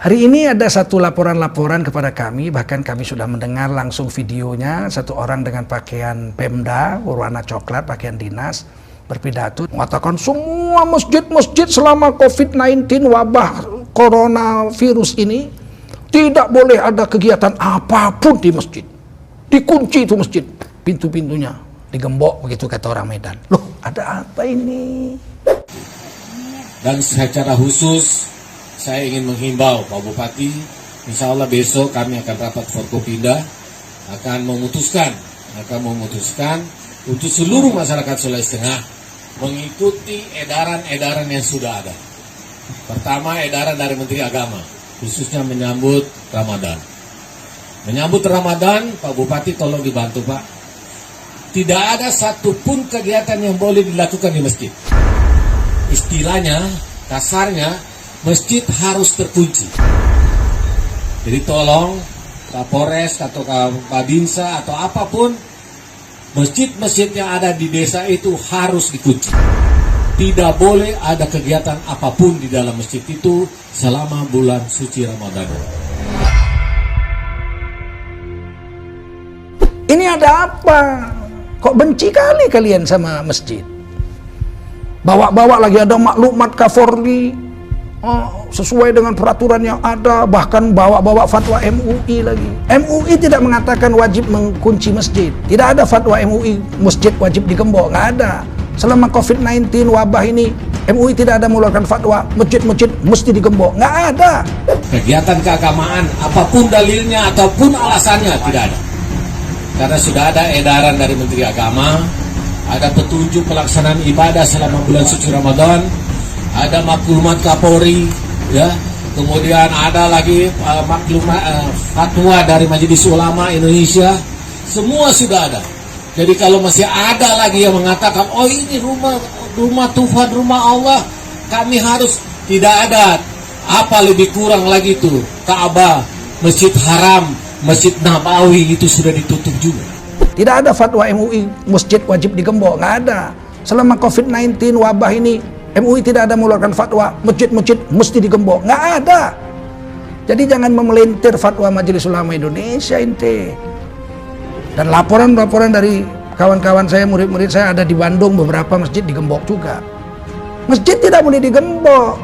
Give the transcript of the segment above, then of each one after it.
Hari ini ada satu laporan-laporan kepada kami, bahkan kami sudah mendengar langsung videonya, satu orang dengan pakaian Pemda berwarna coklat, pakaian dinas, berpidato mengatakan semua masjid-masjid selama COVID-19 wabah coronavirus ini tidak boleh ada kegiatan apapun di masjid. Dikunci itu masjid, pintu-pintunya digembok, begitu kata orang Medan. Loh, ada apa ini? Dan secara khusus saya ingin menghimbau Pak Bupati, insya Allah besok kami akan rapat Forkopimda, akan memutuskan untuk seluruh masyarakat Sulawesi Tengah mengikuti edaran-edaran yang sudah ada. Pertama, edaran dari Menteri Agama, khususnya menyambut Ramadan. Menyambut Ramadan, Pak Bupati tolong dibantu Pak. Tidak ada satupun kegiatan yang boleh dilakukan di masjid. Istilahnya, kasarnya, masjid harus terkunci. Jadi tolong Kapolres atau Babinsa atau apapun, masjid-masjid yang ada di desa itu harus dikunci. Tidak boleh ada kegiatan apapun di dalam masjid itu selama bulan suci Ramadan. Ini ada apa? Kok benci kali kalian sama masjid? Bawa-bawa lagi ada maklumat Kapolri, sesuai dengan peraturan yang ada, bahkan bawa-bawa fatwa MUI lagi. MUI tidak mengatakan wajib mengunci masjid. Tidak ada fatwa MUI masjid wajib digembok, nggak ada. Selama COVID-19 wabah ini, MUI tidak ada mengeluarkan fatwa masjid-masjid mesti digembok, nggak ada. Kegiatan keagamaan, apapun dalilnya ataupun alasannya tidak ada. Karena sudah ada edaran dari Menteri Agama, ada petunjuk pelaksanaan ibadah selama bulan suci Ramadan, ada maklumat Kapolri, ya, kemudian ada lagi maklumat fatwa dari Majelis Ulama Indonesia, semua sudah ada. Jadi kalau masih ada lagi yang mengatakan, oh ini rumah Tuhan, rumah Allah, kami harus, tidak ada. Apa lebih kurang lagi itu, Ka'bah, Masjid Haram, Masjid Nabawi itu sudah ditutup juga. Tidak ada fatwa MUI masjid wajib digembok, nggak ada. Selama COVID-19 wabah ini, MUI tidak ada mengeluarkan fatwa masjid-masjid mesti digembok, nggak ada. Jadi jangan memelintir fatwa Majelis Ulama Indonesia ente. Dan laporan-laporan dari kawan-kawan saya, murid-murid saya ada di Bandung, beberapa masjid digembok juga. Masjid tidak boleh digembok.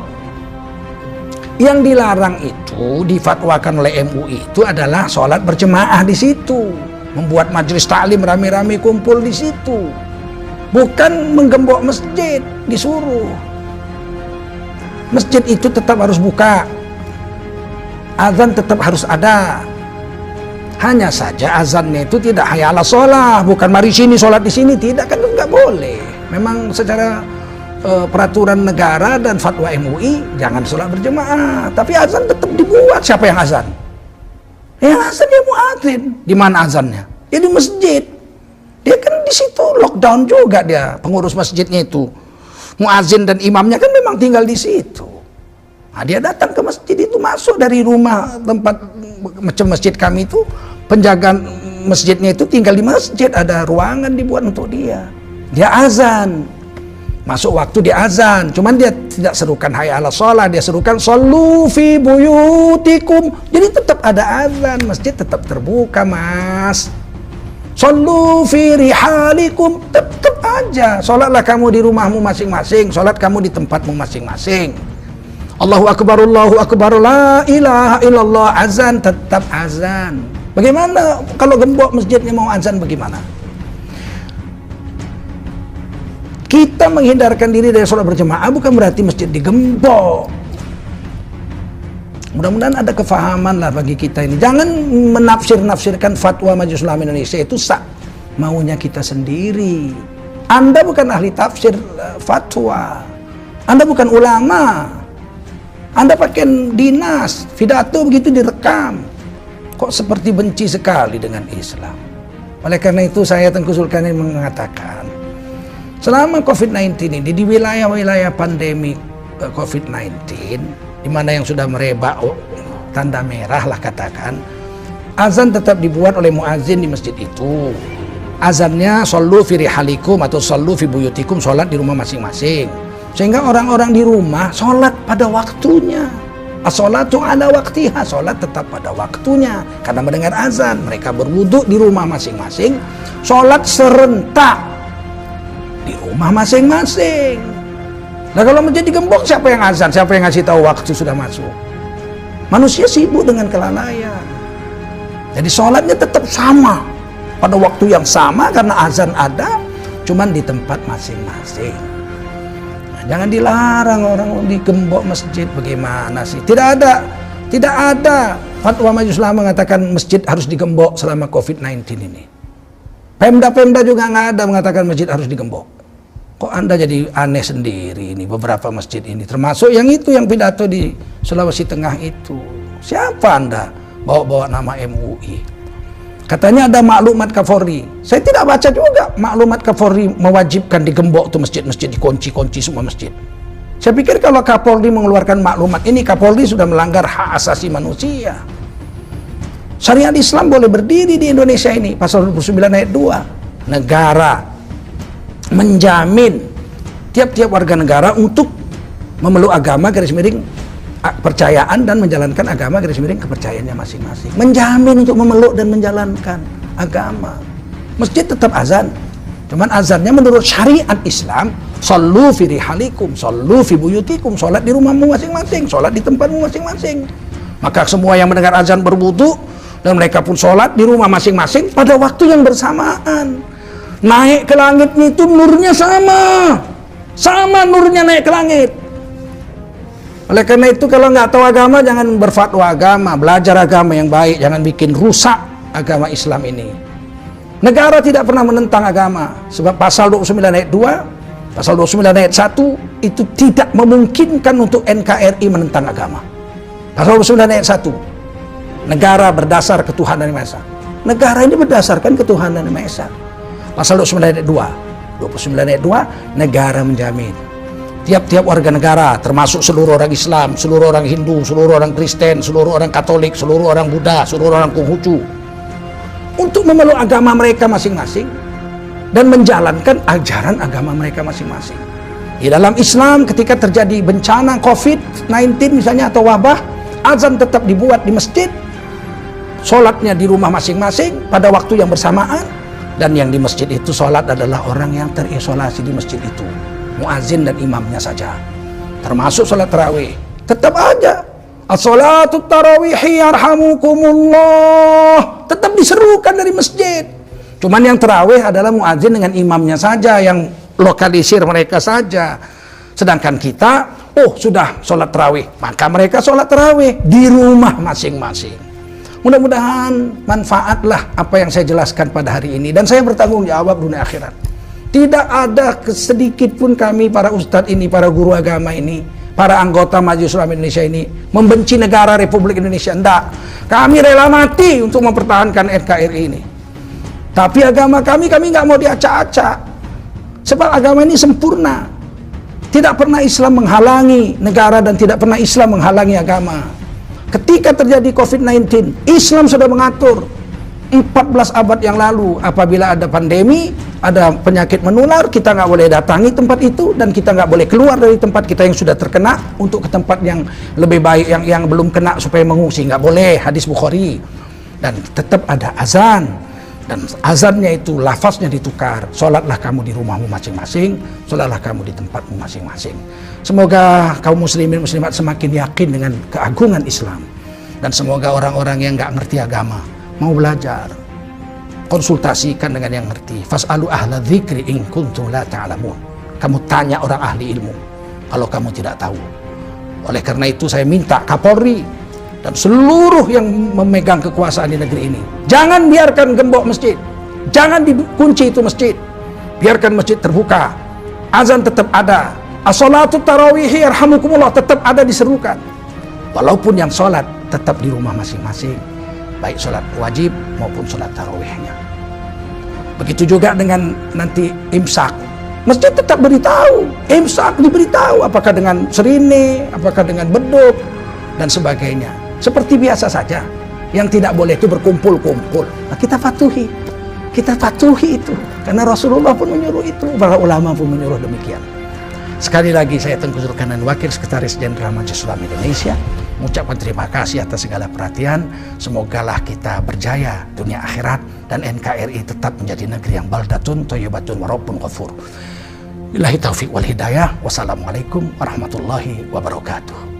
Yang dilarang itu difatwakan oleh MUI itu adalah sholat berjemaah di situ, membuat majelis taklim rame-rame kumpul di situ. Bukan menggembok masjid, disuruh. Masjid itu tetap harus buka, azan tetap harus ada. Hanya saja azannya itu tidak hayya 'alas shalah, bukan mari sini sholat di sini, tidak, kan nggak boleh. Memang secara peraturan negara dan fatwa MUI jangan sholat berjemaah, tapi azan tetap dibuat. Siapa yang azan? Yang azan dia muadzin. Di mana azannya? Ya di masjid. Dia kan di situ lockdown juga, dia pengurus masjidnya itu. Muazin dan imamnya kan memang tinggal di situ. Nah, dia datang ke masjid itu, masuk dari rumah tempat macam masjid kami itu, penjaga masjidnya itu tinggal di masjid, ada ruangan dibuat untuk dia. Dia azan. Masuk waktu dia azan, cuman dia tidak serukan hayya 'alas shalah, dia serukan shollu fi buyutikum. Jadi tetap ada azan, masjid tetap terbuka, Mas. Shollu fi rihalikum, tetap aja. Sholatlah kamu di rumahmu masing-masing, sholat kamu di tempatmu masing-masing. Allahu Akbar, la ilaha illallah, azan tetap azan. Bagaimana kalau gembok masjidnya mau azan bagaimana? Kita menghindarkan diri dari sholat berjemaah bukan berarti masjid digembok. Mudah-mudahan ada kefahaman lah bagi kita ini. Jangan menafsir-nafsirkan fatwa Majelis Ulama Indonesia itu maunya kita sendiri. Anda bukan ahli tafsir fatwa. Anda bukan ulama. Anda pakai dinas, pidato begitu direkam. Kok seperti benci sekali dengan Islam. Oleh karena itu saya Tengku Zulkarnain mengatakan, selama COVID-19 ini, di wilayah-wilayah pandemi COVID-19, di mana yang sudah merebak tanda merah lah katakan, azan tetap dibuat oleh muazin di masjid itu. Azannya shollu fi rihalikum atau shollu fi buyutikum, sholat di rumah masing-masing. Sehingga orang-orang di rumah sholat pada waktunya. As-sholatu ala waktiha, sholat tetap pada waktunya. Karena mendengar azan, mereka berwudu di rumah masing-masing, sholat serentak di rumah masing-masing. Nah kalau menjadi gembok, siapa yang azan? Siapa yang ngasih tahu waktu sudah masuk? Manusia sibuk dengan kelalaian. Jadi sholatnya tetap sama pada waktu yang sama karena azan ada, cuman di tempat masing-masing. Nah, jangan dilarang orang digembok masjid. Bagaimana sih? Tidak ada fatwa Majelis Ulama mengatakan masjid harus digembok selama COVID-19 ini. Pemda juga nggak ada mengatakan masjid harus digembok. Kok Anda jadi aneh sendiri ini beberapa masjid ini, termasuk yang itu yang pidato di Sulawesi Tengah itu. Siapa Anda bawa-bawa nama MUI? Katanya ada maklumat Kapolri. Saya tidak baca juga maklumat Kapolri mewajibkan digembok tuh masjid-masjid, dikunci semua masjid. Saya pikir kalau Kapolri mengeluarkan maklumat ini, Kapolri sudah melanggar hak asasi manusia. Syariat Islam boleh berdiri di Indonesia ini, pasal 29 ayat 2. Negara menjamin tiap-tiap warga negara untuk memeluk agama garis miring kepercayaan dan menjalankan agama garis miring kepercayaannya masing-masing. Menjamin untuk memeluk dan menjalankan agama. Masjid tetap azan, cuman azannya menurut syariat Islam, shallu fi rihalikum, shallu fi buyutikum, sholat di rumahmu masing-masing, sholat di tempatmu masing-masing. Maka semua yang mendengar azan berwudu dan mereka pun sholat di rumah masing-masing pada waktu yang bersamaan. Naik ke langitnya itu nurnya sama nurnya naik ke langit. Oleh karena itu kalau nggak tahu agama jangan berfatwa agama, belajar agama yang baik, jangan bikin rusak agama Islam ini. Negara tidak pernah menentang agama, sebab pasal 29 ayat 2, pasal 29 ayat 1 itu tidak memungkinkan untuk NKRI menentang agama. Pasal 29 ayat 1, negara berdasar ketuhanan yang Maha Esa. Negara ini berdasarkan ketuhanan yang Maha Esa. Pasal 29 ayat 29 ayat 2, negara menjamin tiap-tiap warga negara, termasuk seluruh orang Islam, seluruh orang Hindu, seluruh orang Kristen, seluruh orang Katolik, seluruh orang Buddha, seluruh orang Konghucu, untuk memeluk agama mereka masing-masing dan menjalankan ajaran agama mereka masing-masing. Di dalam Islam ketika terjadi bencana COVID-19 misalnya atau wabah, azan tetap dibuat di masjid, sholatnya di rumah masing-masing pada waktu yang bersamaan. Dan yang di masjid itu sholat adalah orang yang terisolasi di masjid itu, muazin dan imamnya saja. Termasuk sholat tarawih, tetap aja as-sholatu tarawihi yarhamukumullah, tetap diserukan dari masjid. Cuman yang tarawih adalah muazin dengan imamnya saja, yang lokalisir mereka saja. Sedangkan kita, sudah sholat tarawih, maka mereka sholat tarawih di rumah masing-masing. Mudah-mudahan manfaatlah apa yang saya jelaskan pada hari ini, dan saya bertanggung jawab dunia akhirat. Tidak ada sedikit pun kami para ustadz ini, para guru agama ini, para anggota Majelis Ulama Indonesia ini membenci negara Republik Indonesia. Enggak, kami rela mati untuk mempertahankan NKRI ini. Tapi agama kami nggak mau diacak-acak, sebab agama ini sempurna. Tidak pernah Islam menghalangi negara dan tidak pernah Islam menghalangi agama. Ketika terjadi COVID-19, Islam sudah mengatur 14 abad yang lalu, apabila ada pandemi, ada penyakit menular, kita nggak boleh datangi tempat itu, dan kita nggak boleh keluar dari tempat kita yang sudah terkena untuk ke tempat yang lebih baik, yang belum kena supaya mengungsi, nggak boleh, hadis Bukhari. Dan tetap ada azan, dan azannya itu lafaznya ditukar, sholatlah kamu di rumahmu masing-masing, sholatlah kamu di tempatmu masing-masing. Semoga kaum muslimin muslimat semakin yakin dengan keagungan Islam, dan semoga orang-orang yang nggak ngerti agama mau belajar, konsultasikan dengan yang ngerti. Fas'alu ahla dzikri in kuntum la ta'lamun. Kamu tanya orang ahli ilmu kalau kamu tidak tahu. Oleh karena itu saya minta Kapolri dan seluruh yang memegang kekuasaan di negeri ini, jangan biarkan gembok masjid, jangan dikunci itu masjid, biarkan masjid terbuka, azan tetap ada, as-sholatu tarawihi yarhamukumullah tetap ada diserukan, walaupun yang sholat tetap di rumah masing-masing, baik sholat wajib maupun sholat tarawihnya. Begitu juga dengan nanti imsak, masjid tetap beritahu, imsak diberitahu, apakah dengan serine, apakah dengan beduk dan sebagainya. Seperti biasa saja. Yang tidak boleh itu berkumpul-kumpul. Nah, kita patuhi itu, karena Rasulullah pun menyuruh itu, para ulama pun menyuruh demikian. Sekali lagi saya Tengku Zulkarnain, Wakil Sekretaris Jenderal Majelis Ulama Indonesia, mengucapkan terima kasih atas segala perhatian. Semogalah kita berjaya dunia akhirat dan NKRI tetap menjadi negeri yang baldatun thayyibatun wa rabbun ghafur. Billahi taufiq wal hidayah. Wassalamualaikum warahmatullahi wabarakatuh.